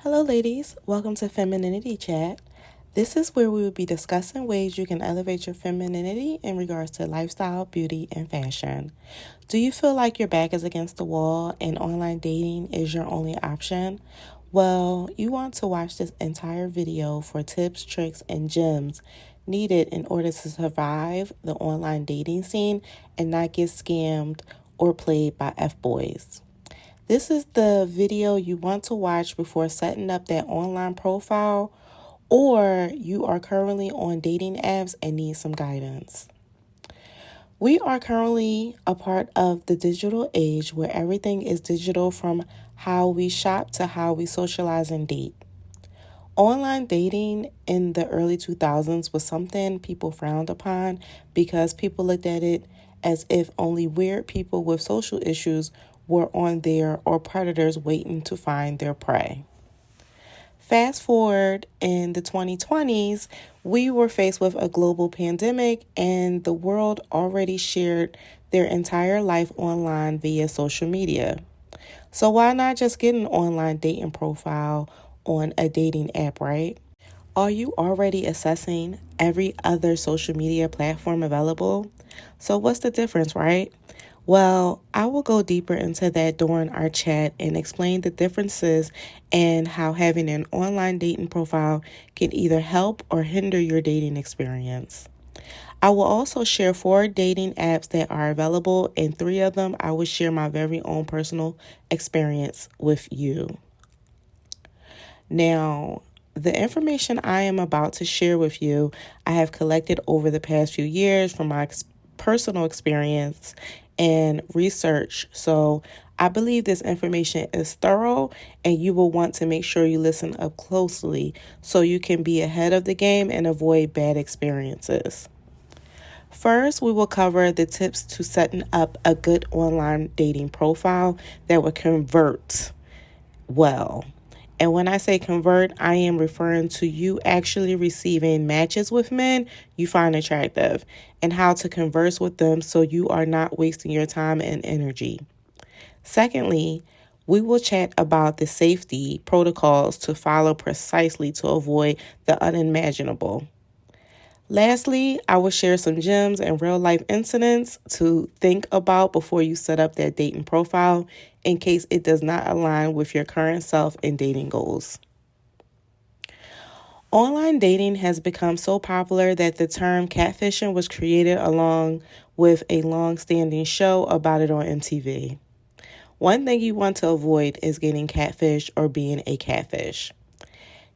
Hello, ladies. Welcome to Femininity Chat. This is where we will be discussing ways you can elevate your femininity in regards to lifestyle, beauty, and fashion. Do you feel like your back is against the wall and online dating is your only option? Well, you want to watch this entire video for tips, tricks, and gems needed in order to survive the online dating scene and not get scammed or played by F-boys. This is the video you want to watch before setting up that online profile, or you are currently on dating apps and need some guidance. We are currently a part of the digital age where everything is digital, from how we shop to how we socialize and date. Online dating in the early 2000s was something people frowned upon because people looked at it as if only weird people with social issues were on there or predators waiting to find their prey. Fast forward in the 2020s, we were faced with a global pandemic and the world already shared their entire life online via social media. So why not just get an online dating profile on a dating app, right? Are you already assessing every other social media platform available? So what's the difference, right? Well, I will go deeper into that during our chat and explain the differences and how having an online dating profile can either help or hinder your dating experience. I will also share 4 dating apps that are available, and 3 of them I will share my very own personal experience with you. Now, the information I am about to share with you, I have collected over the past few years from my personal experience and research. So I believe this information is thorough and you will want to make sure you listen up closely so you can be ahead of the game and avoid bad experiences. First, we will cover the tips to setting up a good online dating profile that will convert well. And when I say convert, I am referring to you actually receiving matches with men you find attractive and how to converse with them so you are not wasting your time and energy. Secondly, we will chat about the safety protocols to follow precisely to avoid the unimaginable. Lastly, I will share some gems and real life incidents to think about before you set up that dating profile in case it does not align with your current self and dating goals. Online dating has become so popular that the term catfishing was created along with a long-standing show about it on MTV. One thing you want to avoid is getting catfished or being a catfish.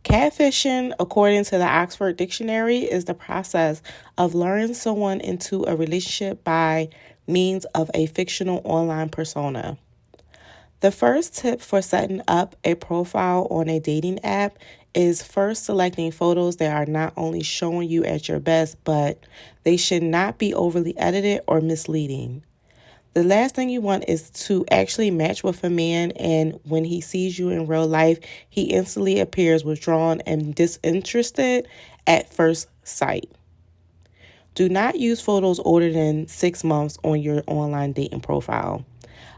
Catfishing, according to the Oxford Dictionary, is the process of luring someone into a relationship by means of a fictional online persona. The first tip for setting up a profile on a dating app is first selecting photos that are not only showing you at your best, but they should not be overly edited or misleading. The last thing you want is to actually match with a man, and when he sees you in real life, he instantly appears withdrawn and disinterested at first sight. Do not use photos older than 6 months on your online dating profile.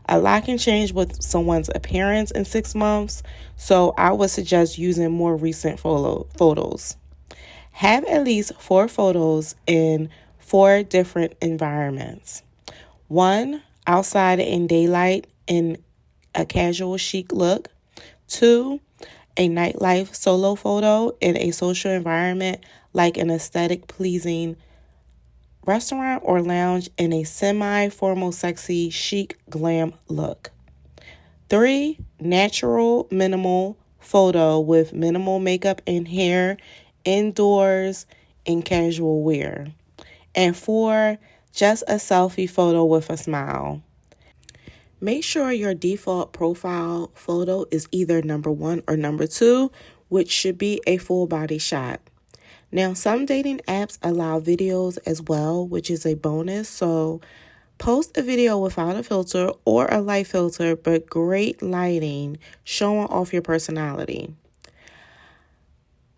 A lot can change with someone's appearance in 6 months, so I would suggest using more recent photos. Have at least 4 photos in 4 different environments. 1, outside in daylight in a casual chic look. 2, a nightlife solo photo in a social environment like an aesthetic pleasing restaurant or lounge in a semi-formal sexy chic glam look. 3, natural minimal photo with minimal makeup and hair indoors in casual wear. And 4, just a selfie photo with a smile. Make sure your default profile photo is either number 1 or number 2, which should be a full body shot. Now, some dating apps allow videos as well, which is a bonus. So post a video without a filter or a light filter, but great lighting, showing off your personality.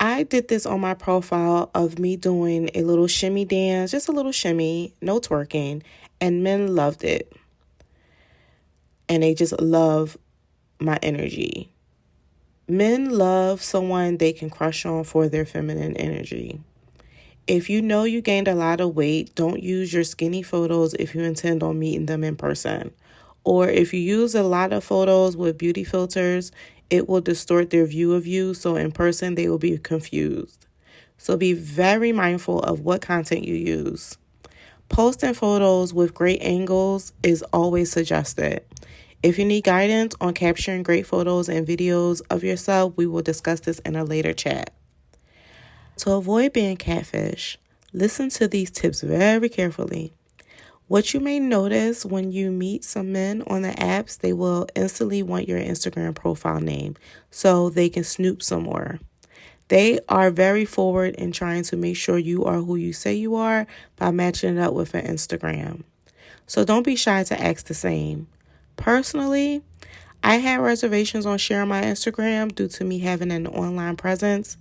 I did this on my profile of me doing a little shimmy dance, just a little shimmy, no twerking, and men loved it. And they just love my energy. Men love someone they can crush on for their feminine energy. If you know you gained a lot of weight, don't use your skinny photos if you intend on meeting them in person. Or if you use a lot of photos with beauty filters, it will distort their view of you, so in person they will be confused. So be very mindful of what content you use. Posting photos with great angles is always suggested. If you need guidance on capturing great photos and videos of yourself, we will discuss this in a later chat. To avoid being catfish, listen to these tips very carefully. What you may notice when you meet some men on the apps, they will instantly want your Instagram profile name so they can snoop some more. They are very forward in trying to make sure you are who you say you are by matching it up with an Instagram. So don't be shy to ask the same. Personally, I had reservations on sharing my Instagram due to me having an online presence.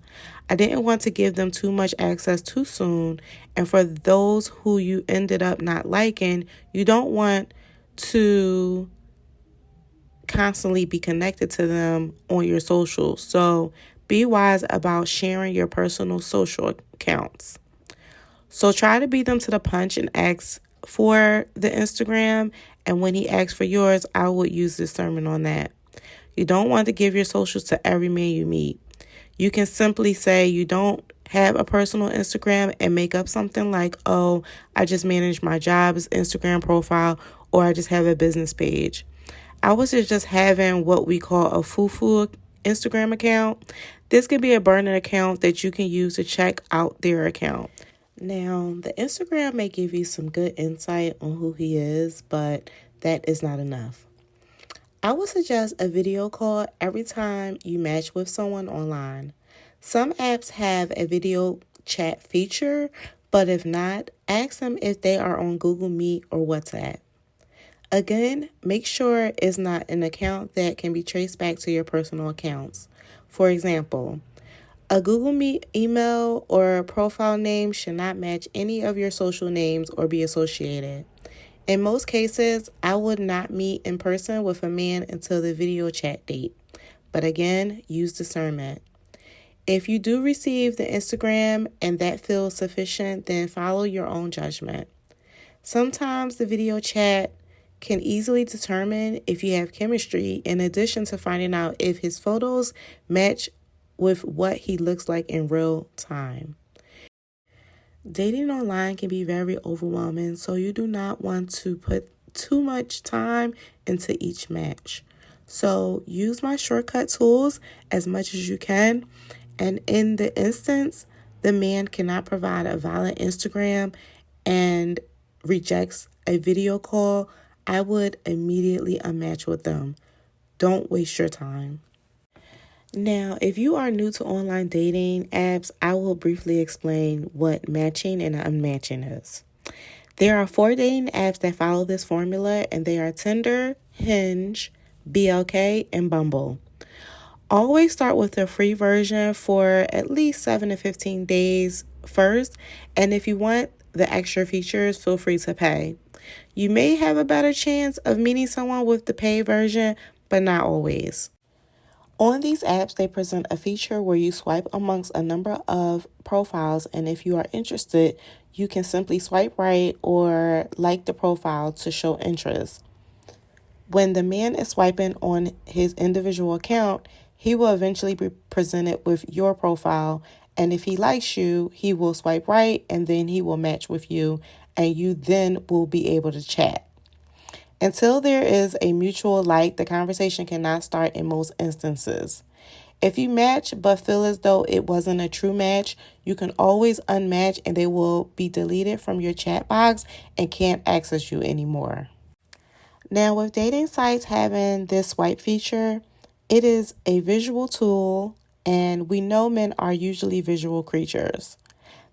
I didn't want to give them too much access too soon. And for those who you ended up not liking, you don't want to constantly be connected to them on your socials. So be wise about sharing your personal social accounts. So try to beat them to the punch and ask for the Instagram. And when he asks for yours, I would use discernment on that. You don't want to give your socials to every man you meet. You can simply say you don't have a personal Instagram and make up something like, oh, I just manage my job's Instagram profile, or I just have a business page. I was just having what we call a foo-foo Instagram account. This could be a burner account that you can use to check out their account. Now, the Instagram may give you some good insight on who he is, but that is not enough. I would suggest a video call every time you match with someone online. Some apps have a video chat feature, but if not, ask them if they are on Google Meet or WhatsApp. Again, make sure it's not an account that can be traced back to your personal accounts. For example, a Google Meet email or profile name should not match any of your social names or be associated. In most cases, I would not meet in person with a man until the video chat date. But again, use discernment. If you do receive the Instagram and that feels sufficient, then follow your own judgment. Sometimes the video chat can easily determine if you have chemistry, in addition to finding out if his photos match with what he looks like in real time. Dating online can be very overwhelming, so you do not want to put too much time into each match. So use my shortcut tools as much as you can. And in the instance, the man cannot provide a valid Instagram and rejects a video call, I would immediately unmatch with them. Don't waste your time. Now, if you are new to online dating apps, I will briefly explain what matching and unmatching is. There are 4 dating apps that follow this formula, and they are Tinder, Hinge, BLK, and Bumble. Always start with the free version for at least 7 to 15 days first, and if you want the extra features, feel free to pay. You may have a better chance of meeting someone with the paid version, but not always. On these apps, they present a feature where you swipe amongst a number of profiles, and if you are interested, you can simply swipe right or like the profile to show interest. When the man is swiping on his individual account, he will eventually be presented with your profile, and if he likes you, he will swipe right, and then he will match with you, and you then will be able to chat. Until there is a mutual like, the conversation cannot start in most instances. If you match but feel as though it wasn't a true match, you can always unmatch and they will be deleted from your chat box and can't access you anymore. Now, with dating sites having this swipe feature, it is a visual tool, and we know men are usually visual creatures.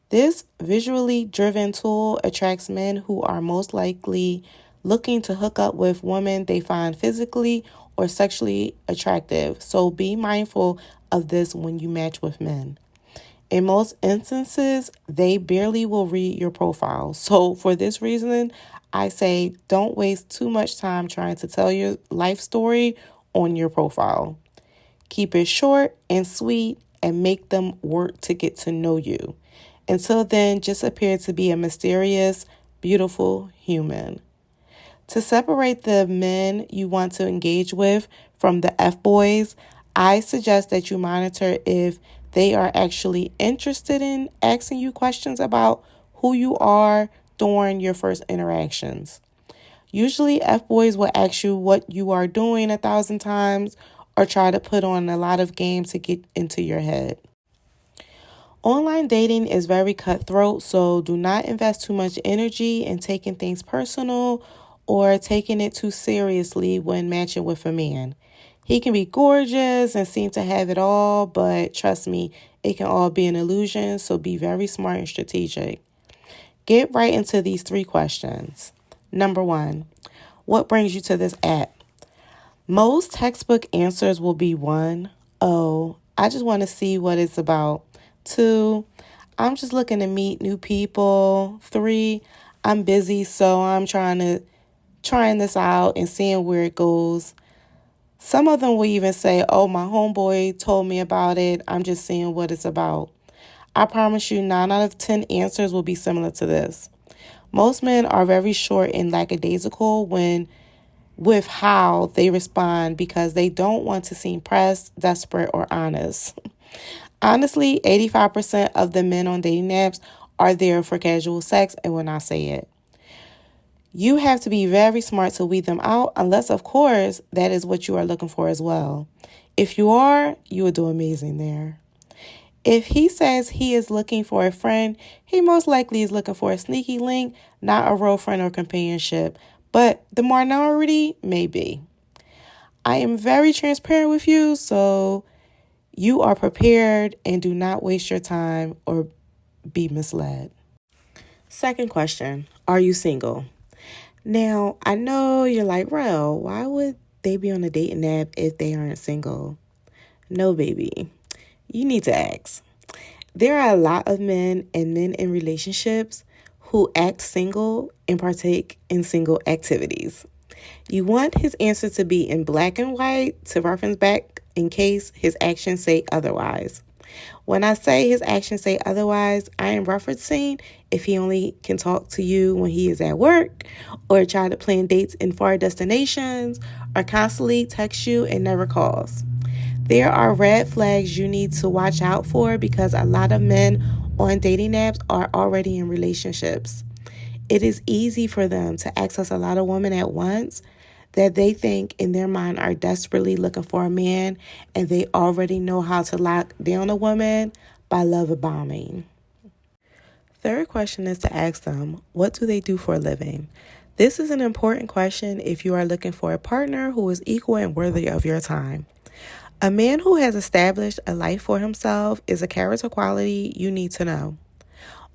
This visually driven tool attracts men who are most likely looking to hook up with women they find physically or sexually attractive. So be mindful of this when you match with men. In most instances, they barely will read your profile. So for this reason, I say don't waste too much time trying to tell your life story on your profile. Keep it short and sweet and make them work to get to know you. Until then, just appear to be a mysterious, beautiful human. To separate the men you want to engage with from the F-boys, I suggest that you monitor if they are actually interested in asking you questions about who you are during your first interactions. Usually, F-boys will ask you what you are doing 1,000 times or try to put on a lot of game to get into your head. Online dating is very cutthroat, so do not invest too much energy in taking things personal or taking it too seriously when matching with a man. He can be gorgeous and seem to have it all, but trust me, it can all be an illusion, so be very smart and strategic. Get right into these 3 questions. Number 1, what brings you to this app? Most textbook answers will be 1, oh, I just want to see what it's about. 2, I'm just looking to meet new people. 3, I'm busy, so I'm trying this out and seeing where it goes. Some of them will even say, oh, my homeboy told me about it. I'm just seeing what it's about. I promise you 9 out of 10 answers will be similar to this. Most men are very short and lackadaisical with how they respond because they don't want to seem pressed, desperate, or honest. Honestly, 85% of the men on dating apps are there for casual sex and will not say it. You have to be very smart to weed them out, unless, of course, that is what you are looking for as well. If you are, you will do amazing there. If he says he is looking for a friend, he most likely is looking for a sneaky link, not a real friend or companionship, but the minority may be. I am very transparent with you, so you are prepared and do not waste your time or be misled. Second question, are you single? Now, I know you're like, Rel, why would they be on a dating app if they aren't single? No, baby. You need to ask. There are a lot of men and men in relationships who act single and partake in single activities. You want his answer to be in black and white to reference back in case his actions say otherwise. When I say his actions say otherwise, I am referencing if he only can talk to you when he is at work, or try to plan dates in far destinations, or constantly text you and never calls. There are red flags you need to watch out for because a lot of men on dating apps are already in relationships. It is easy for them to access a lot of women at once that they think in their mind are desperately looking for a man, and they already know how to lock down a woman by love bombing. Third question is to ask them, what do they do for a living? This is an important question if you are looking for a partner who is equal and worthy of your time. A man who has established a life for himself is a character quality you need to know.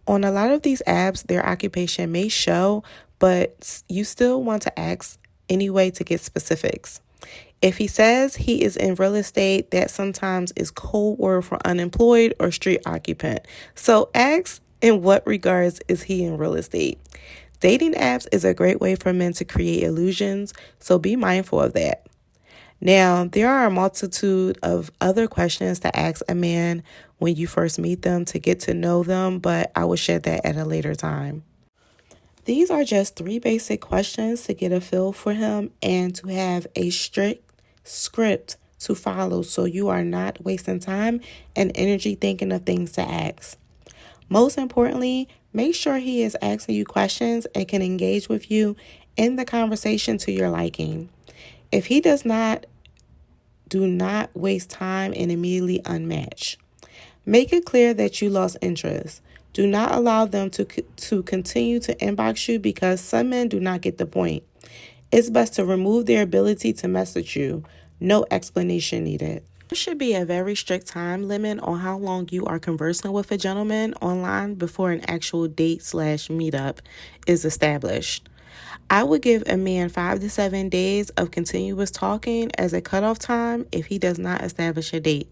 On a lot of these apps, their occupation may show, but you still want to ask anyway to get specifics. If he says he is in real estate, that sometimes is code word for unemployed or street occupant. So ask, in what regards is he in real estate? Dating apps is a great way for men to create illusions, so be mindful of that. Now, there are a multitude of other questions to ask a man when you first meet them to get to know them, but I will share that at a later time. These are just 3 basic questions to get a feel for him and to have a strict script to follow so you are not wasting time and energy thinking of things to ask. Most importantly, make sure he is asking you questions and can engage with you in the conversation to your liking. If he does not, do not waste time and immediately unmatch. Make it clear that you lost interest. Do not allow them to continue to inbox you because some men do not get the point. It's best to remove their ability to message you. No explanation needed. There should be a very strict time limit on how long you are conversing with a gentleman online before an actual date/meetup is established. I would give a man 5 to 7 days of continuous talking as a cutoff time if he does not establish a date.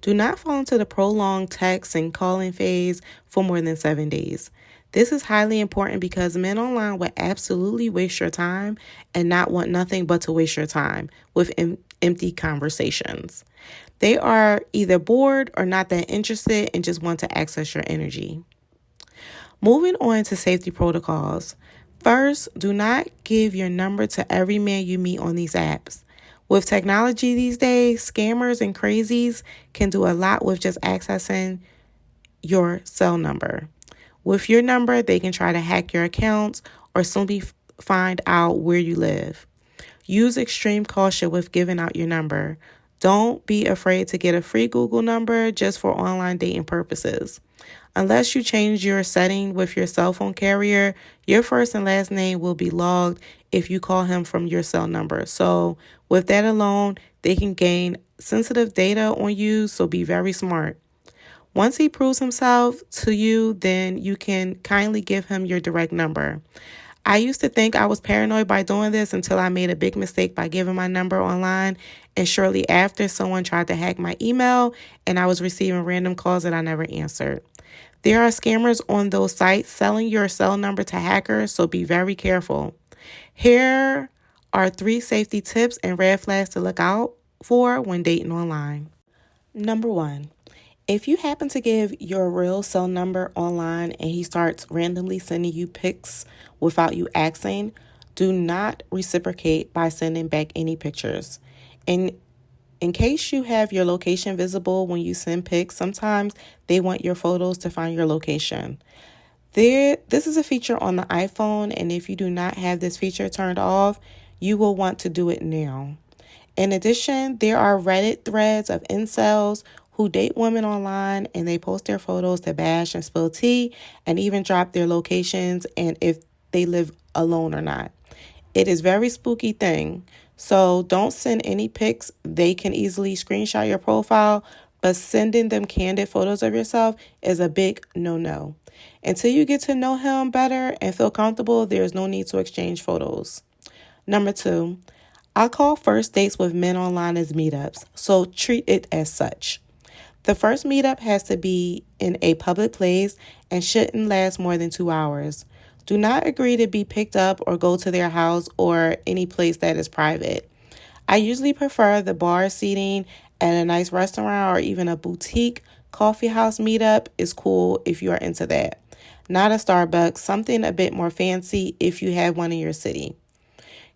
Do not fall into the prolonged text and calling phase for more than 7 days. This is highly important because men online will absolutely waste your time and not want nothing but to waste your time with empty conversations. They are either bored or not that interested and just want to access your energy. Moving on to safety protocols. First, do not give your number to every man you meet on these apps. With technology these days, scammers and crazies can do a lot with just accessing your cell number. With your number, they can try to hack your accounts or simply find out where you live. Use extreme caution with giving out your number. Don't be afraid to get a free Google number just for online dating purposes. Unless you change your setting with your cell phone carrier, your first and last name will be logged if you call him from your cell number. So with that alone, they can gain sensitive data on you, so be very smart. Once he proves himself to you, then you can kindly give him your direct number. I used to think I was paranoid by doing this until I made a big mistake by giving my number online, and shortly after, someone tried to hack my email, and I was receiving random calls that I never answered. There are scammers on those sites selling your cell number to hackers, so be very careful. Here are 3 safety tips and red flags to look out for when dating online. Number 1. If you happen to give your real cell number online and he starts randomly sending you pics without you asking, do not reciprocate by sending back any pictures. In case you have your location visible when you send pics, sometimes they want your photos to find your location. This is a feature on the iPhone, and if you do not have this feature turned off, you will want to do it now. In addition, there are Reddit threads of incels who date women online, and they post their photos to bash and spill tea and even drop their locations and if they live alone or not. It is a very spooky thing. So don't send any pics. They can easily screenshot your profile, but sending them candid photos of yourself is a big no-no. Until you get to know him better and feel comfortable, there is no need to exchange photos. Number 2, I call first dates with men online as meetups, so treat it as such. The first meetup has to be in a public place and shouldn't last more than 2 hours. Do not agree to be picked up or go to their house or any place that is private. I usually prefer the bar seating at a nice restaurant or even a boutique coffee house meetup is cool if you are into that. Not a Starbucks, something a bit more fancy if you have one in your city.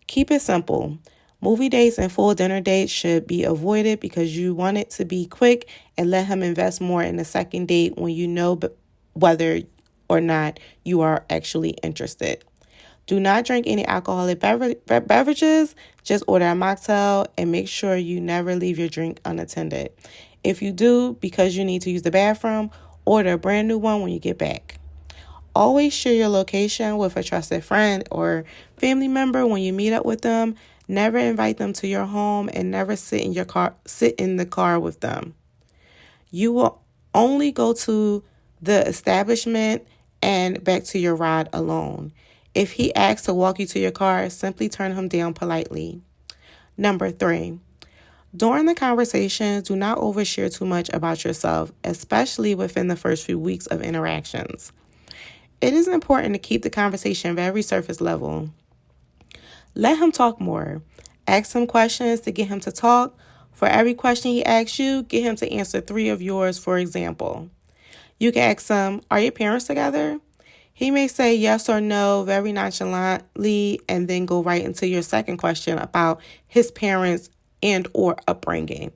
Keep it simple. Movie dates and full dinner dates should be avoided because you want it to be quick and let him invest more in the second date when you know whether or not you are actually interested. Do not drink any alcoholic beverages. Just order a mocktail and make sure you never leave your drink unattended. If you do, because you need to use the bathroom, order a brand new one when you get back. Always share your location with a trusted friend or family member when you meet up with them. Never invite them to your home and never sit in the car with them. You will only go to the establishment and back to your ride alone. If he asks to walk you to your car, simply turn him down politely. Number 3, during the conversation, do not overshare too much about yourself, especially within the first few weeks of interactions. It is important to keep the conversation very surface level. Let him talk more. Ask him questions to get him to talk. For every question he asks you, get him to answer 3 of yours, for example. You can ask him, are your parents together? He may say yes or no very nonchalantly and then go right into your second question about his parents and or upbringing.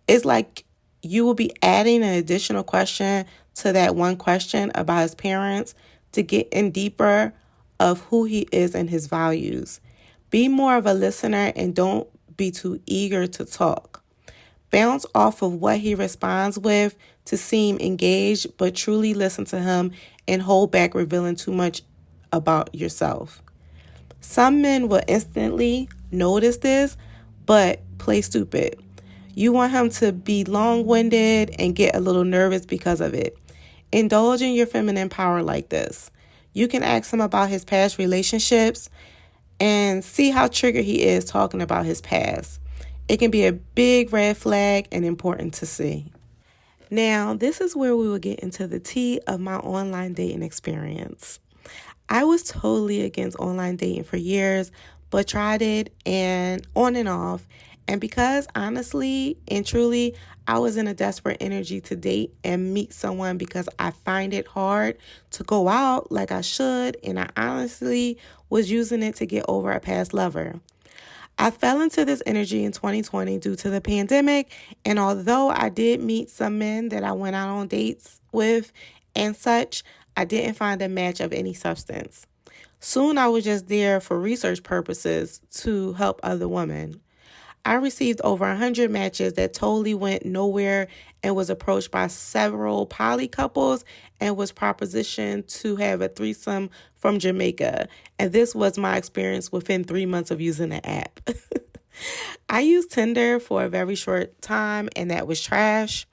It's like you will be adding an additional question to that one question about his parents to get in deeper of who he is and his values. Be more of a listener and don't be too eager to talk. Bounce off of what he responds with to seem engaged, but truly listen to him and hold back revealing too much about yourself. Some men will instantly notice this, but play stupid. You want him to be long-winded and get a little nervous because of it. Indulge in your feminine power like this. You can ask him about his past relationships and see how triggered he is talking about his past. It can be a big red flag and important to see. Now, this is where we will get into the tea of my online dating experience. I was totally against online dating for years, but tried it and on and off, And because honestly and truly, I was in a desperate energy to date and meet someone because I find it hard to go out like I should, and I honestly was using it to get over a past lover. I fell into this energy in 2020 due to the pandemic, and although I did meet some men that I went out on dates with and such, I didn't find a match of any substance. Soon I was just there for research purposes to help other women. I received over 100 matches that totally went nowhere and was approached by several poly couples and was propositioned to have a threesome from Jamaica. And this was my experience within 3 months of using the app. I used Tinder for a very short time and that was trash.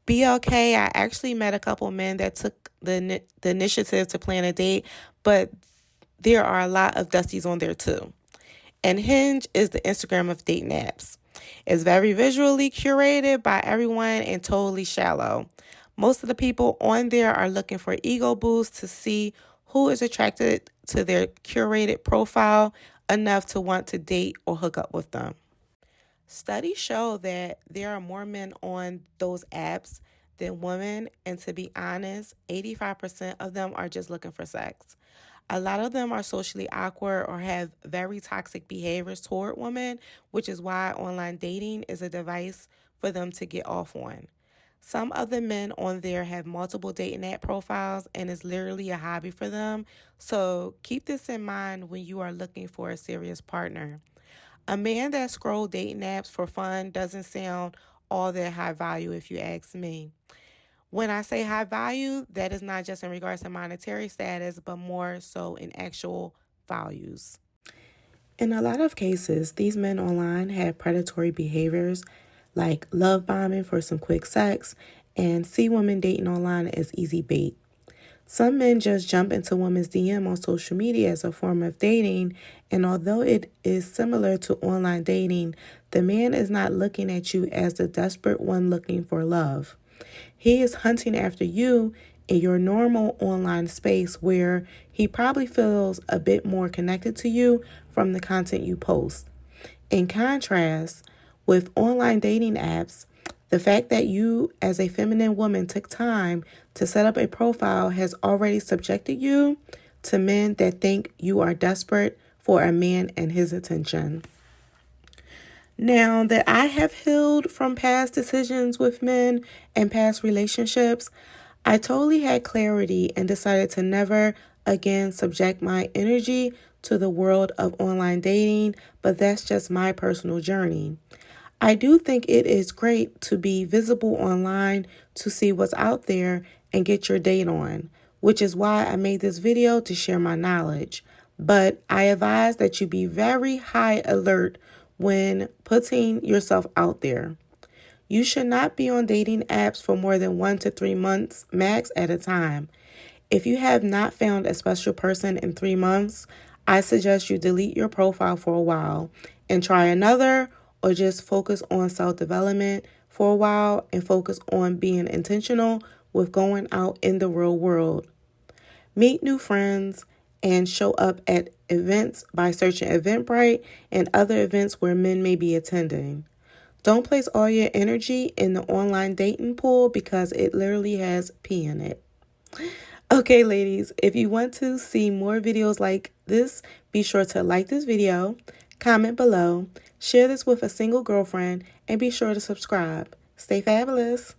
BLK, I actually met a couple men that took the initiative to plan a date, but there are a lot of dusties on there too. And Hinge is the Instagram of dating apps. It's very visually curated by everyone and totally shallow. Most of the people on there are looking for ego boosts to see who is attracted to their curated profile enough to want to date or hook up with them. Studies show that there are more men on those apps than women, and to be honest, 85% of them are just looking for sex. A lot of them are socially awkward or have very toxic behaviors toward women, which is why online dating is a device for them to get off on. Some of the men on there have multiple dating app profiles and it's literally a hobby for them. So keep this in mind when you are looking for a serious partner. A man that scrolls dating apps for fun doesn't sound all that high value if you ask me. When I say high value, that is not just in regards to monetary status, but more so in actual values. In a lot of cases, these men online have predatory behaviors like love bombing for some quick sex and see women dating online as easy bait. Some men just jump into women's DM on social media as a form of dating, and although it is similar to online dating, the man is not looking at you as the desperate one looking for love. He is hunting after you in your normal online space where he probably feels a bit more connected to you from the content you post. In contrast, with online dating apps, the fact that you, as a feminine woman, took time to set up a profile has already subjected you to men that think you are desperate for a man and his attention. Now that I have healed from past decisions with men and past relationships, I totally had clarity and decided to never again subject my energy to the world of online dating, but that's just my personal journey. I do think it is great to be visible online to see what's out there and get your date on, which is why I made this video to share my knowledge. But I advise that you be very high alert when putting yourself out there. You should not be on dating apps for more than 1 to 3 months max at a time. If you have not found a special person in 3 months, I suggest you delete your profile for a while and try another, or just focus on self-development for a while and focus on being intentional with going out in the real world. Meet new friends and show up at events by searching Eventbrite and other events where men may be attending. Don't place all your energy in the online dating pool because it literally has pee in it. Okay, ladies, if you want to see more videos like this, be sure to like this video, comment below, share this with a single girlfriend, and be sure to subscribe. Stay fabulous.